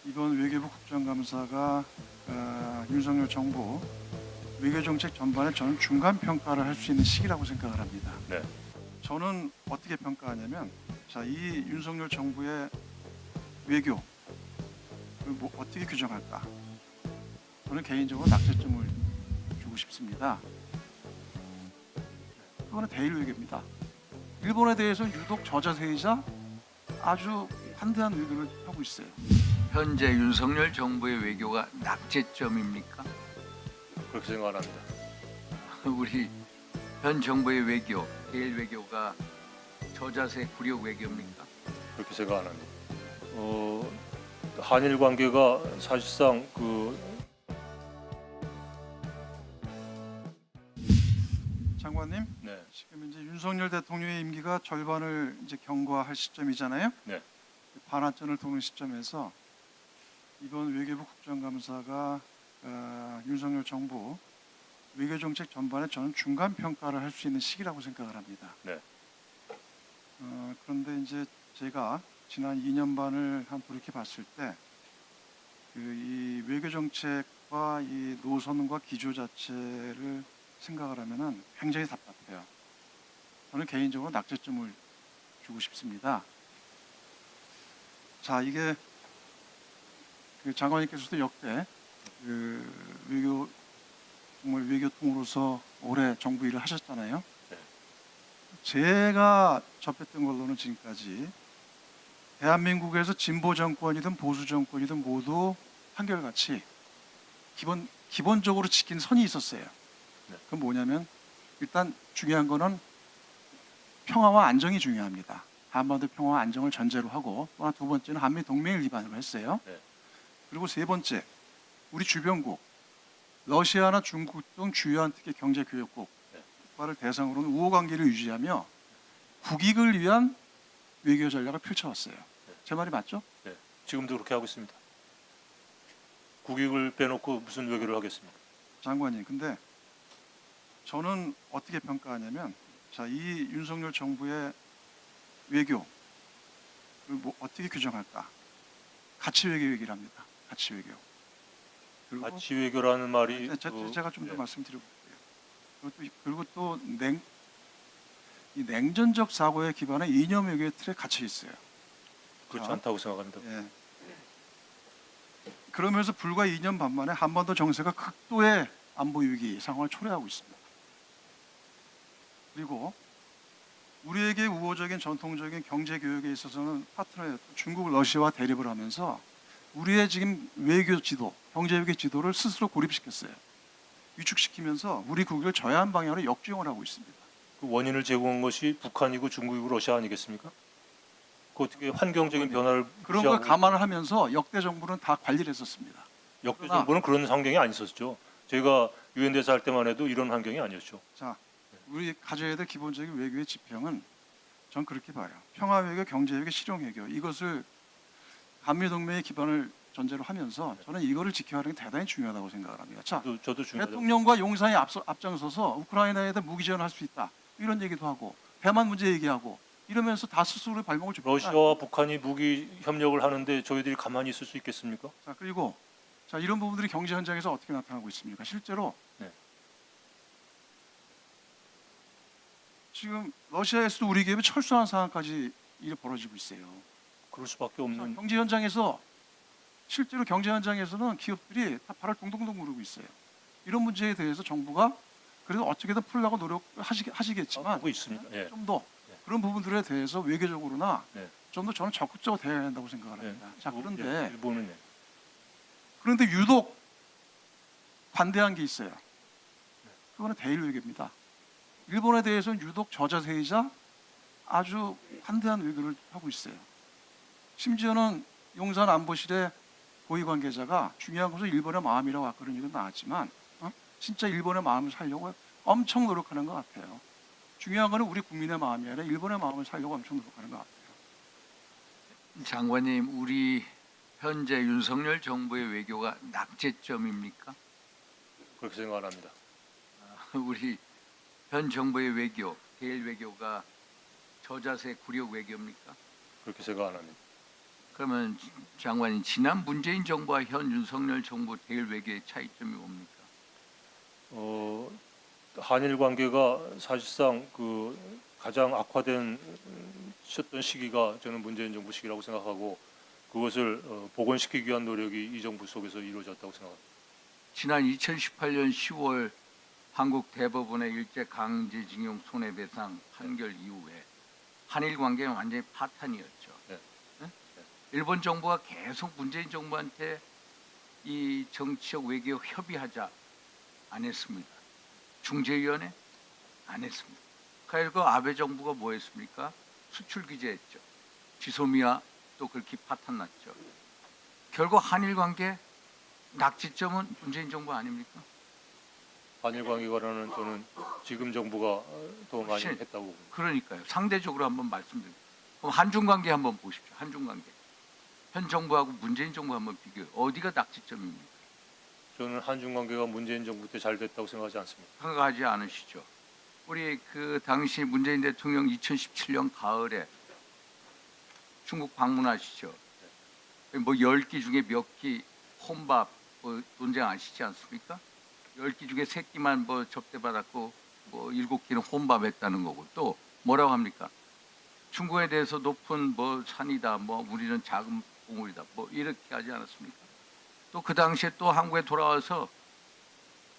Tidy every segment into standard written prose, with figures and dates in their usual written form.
이번 외교부 국정감사가 윤석열 정부 외교정책 전반에 저는 중간 평가를 할 수 있는 시기라고 생각을 합니다. 네. 저는 어떻게 평가하냐면, 이 윤석열 정부의 외교 어떻게 규정할까? 저는 개인적으로 낙제점을 주고 싶습니다. 그거는 대일 외교입니다. 일본에 대해서는 유독 저자세이자 아주 한대한 외교를 하고 있어요. 현재 윤석열 정부의 외교가 낙제점입니까? 그렇게 생각 안 합니다. 우리 현 정부의 외교, 대일 외교가 저자세 굴욕 외교입니까? 그렇게 생각 안 합니다. 한일 관계가 사실상 장관님, 네. 지금 이제 윤석열 대통령의 임기가 절반을 이제 경과할 시점이잖아요. 네. 반환점을 도는 시점에서 이번 외교부 국정감사가 윤석열 정부 외교정책 전반에 저는 중간 평가를 할 수 있는 시기라고 생각을 합니다. 네. 그런데 이제 제가 지난 2년 반을 한 돌이켜 봤을 때 이 외교정책과 이 노선과 기조 자체를 생각을 하면은 굉장히 답답해요. 저는 개인적으로 낙제점을 주고 싶습니다. 자, 이게 장관님께서도 역대 정말 외교통으로서 오래 정부 일을 하셨잖아요. 네. 제가 접했던 걸로는 지금까지 대한민국에서 진보 정권이든 보수 정권이든 모두 한결같이 기본적으로 지킨 선이 있었어요. 네. 그건 뭐냐면, 일단 중요한 거는 평화와 안정이 중요합니다. 한반도 평화와 안정을 전제로 하고, 또한 두 번째는 한미 동맹을 기반으로 했어요. 네. 그리고 세 번째, 우리 주변국 러시아나 중국 등 주요한 특히 경제 교역국과를 대상으로는 우호 관계를 유지하며 국익을 위한 외교 전략을 펼쳐왔어요. 제 말이 맞죠? 네. 지금도 그렇게 하고 있습니다. 국익을 빼놓고 무슨 외교를 하겠습니까? 장관님, 근데 저는 어떻게 평가하냐면, 이 윤석열 정부의 외교 어떻게 규정할까? 가치 외교 얘기를 합니다. 가치 외교. 그리고 가치 외교라는 말이 제가 좀 더 네. 말씀드려볼게요. 그리고 또 이 냉전적 사고에 기반한 이념 외교의 틀에 갇혀 있어요. 그렇지 자, 않다고 생각합니다. 예. 그러면서 불과 2년 반 만에 한반도 정세가 극도의 안보 위기 상황을 초래하고 있습니다. 그리고 우리에게 우호적인 전통적인 경제 교역에 있어서는 파트너였던 중국, 러시아와 대립을 하면서 우리의 지금 외교 지도, 경제 외교 지도를 스스로 고립시켰어요. 위축시키면서 우리 국익을 저해한 방향으로 역주행을 하고 있습니다. 그 원인을 제공한 것이 북한이고 중국이고 러시아 아니겠습니까? 그 어떻게 환경적인 변화를 그런 걸 무시하고 감안을 하면서 역대 정부는 다 관리를 했었습니다. 역대 정부는 그런 환경이 아니었죠. 저희가 유엔 대사 할 때만 해도 이런 환경이 아니었죠. 자, 우리 가져야 될 기본적인 외교의 지평은 전 그렇게 봐요. 평화 외교, 경제 외교, 실용 외교, 이것을 한미 동맹의 기반을 전제로 하면서 저는 이거를 지켜야 하는 게 대단히 중요하다고 생각을 합니다. 자, 저도 중요하다고. 대통령과 용산이 앞장서서 우크라이나에 대한 무기 지원을 할 수 있다, 이런 얘기도 하고 대만 문제 얘기하고 이러면서 다 스스로의 발목을 줍니다. 러시아와 북한이 무기 협력을 하는데 저희들이 가만히 있을 수 있겠습니까? 자, 그리고 이런 부분들이 경제 현장에서 어떻게 나타나고 있습니까? 실제로 네. 지금 러시아에서도 우리 기업이 철수하는 상황까지 일이 벌어지고 있어요. 그럴 수밖에 없는. 경제 현장에서 실제로 경제 현장에서는 기업들이 다 발을 동동동 구르고 있어요. 이런 문제에 대해서 정부가 그래도 어떻게든 풀려고 노력하시겠지만 하고 있습니다. 예. 좀 더 네. 그런 부분들에 대해서 외교적으로나 네. 좀 더 저는 적극적으로 대해야 한다고 생각을 합니다. 자, 그런데 일본은 유독 관대한 게 있어요. 그거는 대일 외교입니다. 일본에 대해서는 유독 저자세이자 아주 관대한 외교를 하고 있어요. 심지어는 용산 안보실의 고위 관계자가 중요한 것은 일본의 마음이라고 아까 그런 얘기가 나왔지만 진짜 일본의 마음을 살려고 엄청 노력하는 것 같아요. 중요한 것은 우리 국민의 마음이 아니라 일본의 마음을 살려고 엄청 노력하는 것 같아요. 장관님, 우리 현재 윤석열 정부의 외교가 낙제점입니까? 그렇게 생각 안 합니다. 우리 현 정부의 외교, 대일 외교가 저자세 굴욕 외교입니까? 그렇게 생각 안 합니다. 그러면 장관님, 지난 문재인 정부와 현 윤석열 정부 대일 외교의 차이점이 뭡니까? 한일 관계가 사실상 그 가장 악화된 셨던 시기가 저는 문재인 정부 시기라고 생각하고 그것을 복원시키기 위한 노력이 이 정부 속에서 이루어졌다고 생각합니다. 지난 2018년 10월 한국 대법원의 일제 강제징용 손해배상 판결 이후에 한일 관계는 완전히 파탄이었죠. 네. 네? 일본 정부가 계속 문재인 정부한테 이 정치적 외교 협의하자 안 했습니다. 중재위원회 안 했습니다. 그리고 아베 정부가 뭐 했습니까? 수출 규제했죠. 지소미아 또 그렇게 파탄났죠. 결국 한일 관계 낙지점은 문재인 정부 아닙니까? 한일 관계 관련은 저는 지금 정부가 더 많이 훨씬. 했다고 봅니다. 그러니까요. 상대적으로 한번 말씀드립니다. 그럼 한중 관계 한번 보십시오. 한중 관계. 현 정부하고 문재인 정부 한번 비교해. 어디가 낙지점입니까? 저는 한중 관계가 문재인 정부 때 잘 됐다고 생각하지 않습니다. 생각하지 않으시죠? 우리 그 당시 문재인 대통령 2017년 가을에 중국 방문하시죠. 뭐 10끼 중에 몇 끼 혼밥 뭐 논쟁 아시지 않습니까? 10끼 중에 3끼만 뭐 접대받았고 뭐 7끼는 혼밥했다는 거고 또 뭐라고 합니까? 중국에 대해서 높은 뭐 산이다, 뭐 우리는 작은 봉우리다, 뭐 이렇게 하지 않았습니까? 또 그 당시에 또 한국에 돌아와서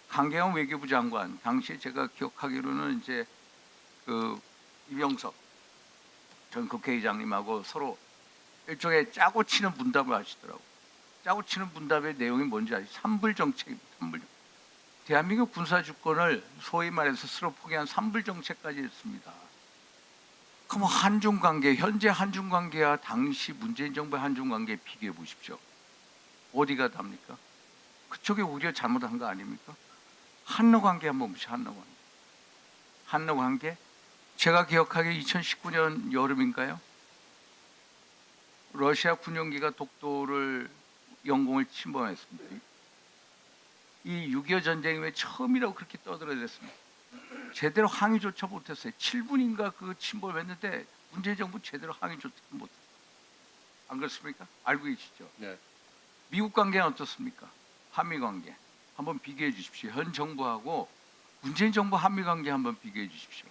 강경원 외교부 장관, 당시에 제가 기억하기로는 이제 그 이명석 전 국회의장님하고 서로 일종의 짜고 치는 문답을 하시더라고. 짜고 치는 문답의 내용이 뭔지 아시죠? 삼불 정책입니다. 삼불. 대한민국 군사 주권을 소위 말해서 스스로 포기한 삼불 정책까지 했습니다. 그럼 한중 관계, 현재 한중 관계와 당시 문재인 정부의 한중 관계 비교해 보십시오. 어디가 답니까? 그쪽에 우리가 잘못한 거 아닙니까? 한러 관계 한번 보시죠. 한러 관계. 한러 관계. 제가 기억하기에 2019년 여름인가요? 러시아 군용기가 독도를 영공을 침범했습니다. 이 6.25 전쟁 이후에 처음이라고 그렇게 떠들어댔습니다. 제대로 항의조차 못했어요. 7분인가 그 침범했는데 문재인 정부 제대로 항의조차 못했어요. 안 그렇습니까? 알고 계시죠? 네. 미국 관계는 어떻습니까? 한미 관계 한번 비교해 주십시오. 현 정부하고 문재인 정부 한미 관계 한번 비교해 주십시오.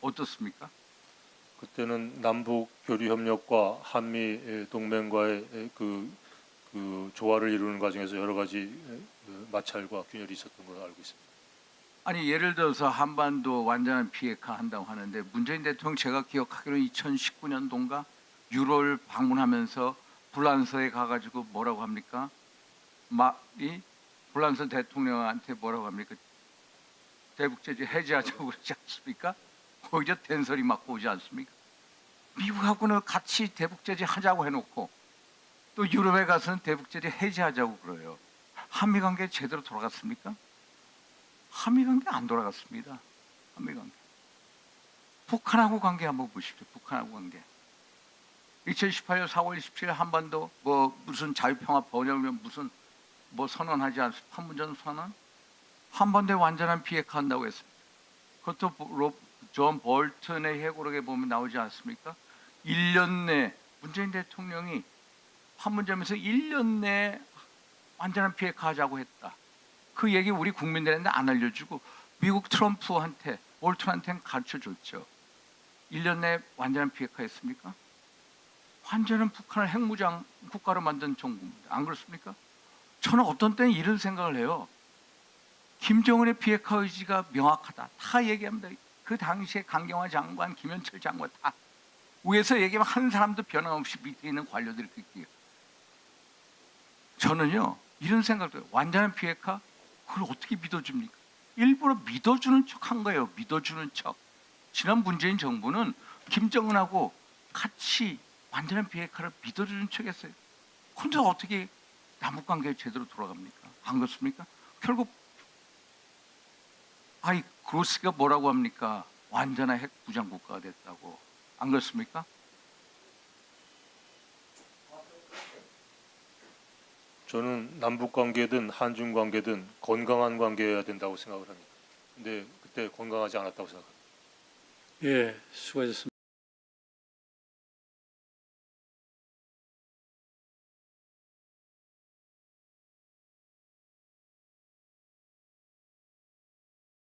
어떻습니까? 그때는 남북 교류 협력과 한미 동맹과의 그 조화를 이루는 과정에서 여러 가지 마찰과 균열이 있었던 걸로 알고 있습니다. 아니 예를 들어서 한반도 완전한 비핵화 한다고 하는데 문재인 대통령 제가 기억하기로는 2019년도인가 유럽을 방문하면서 불란서에 가가지고 뭐라고 합니까? 이 불란서 대통령한테 뭐라고 합니까? 대북 제재 해제하자고 그러지 않습니까? 거기서 된소리 맞고 오지 않습니까? 미국하고는 같이 대북 제재 하자고 해놓고 또 유럽에 가서는 대북 제재 해제하자고 그래요. 한미 관계 제대로 돌아갔습니까? 한미 관계 안 돌아갔습니다. 한미 관계. 북한하고 관계 한번 보십시오. 북한하고 관계. 2018년 4월 27일 한반도 뭐 무슨 자유평화 번영이면 무슨 뭐 선언하지 않습니까? 판문점 선언? 한반도에 완전한 비핵화 한다고 했습니다. 그것도 존 볼턴의 회고록에 보면 나오지 않습니까? 1년 내 문재인 대통령이 판문점에서 1년 내에 완전한 비핵화 하자고 했다. 그 얘기 우리 국민들한테 안 알려주고 미국 트럼프한테 볼턴한테는 가르쳐줬죠. 1년 내에 완전한 비핵화 했습니까? 완전한 북한을 핵무장 국가로 만든 정부입니다. 안 그렇습니까? 저는 어떤 때는 이런 생각을 해요. 김정은의 비핵화 의지가 명확하다. 다 얘기합니다. 그 당시에 강경화 장관, 김현철 장관 다 위에서 얘기하면 한 사람도 변함없이 밑에 있는 관료들이 그렇게. 저는요 이런 생각도 해요. 완전한 비핵화 그걸 어떻게 믿어줍니까? 일부러 믿어주는 척 한 거예요. 믿어주는 척. 지난 문재인 정부는 김정은하고 같이 완전한 비핵화를 믿어주는 척했어요. 근데 어떻게 남북관계가 제대로 돌아갑니까? 안 그렇습니까? 결국 그로스가 뭐라고 합니까? 완전한 핵 무장 국가가 됐다고. 안 그렇습니까? 저는 남북 관계든 한중 관계든 건강한 관계여야 된다고 생각을 합니다. 근데 그때 건강하지 않았다고 생각합니다. 예, 수고하셨습니다.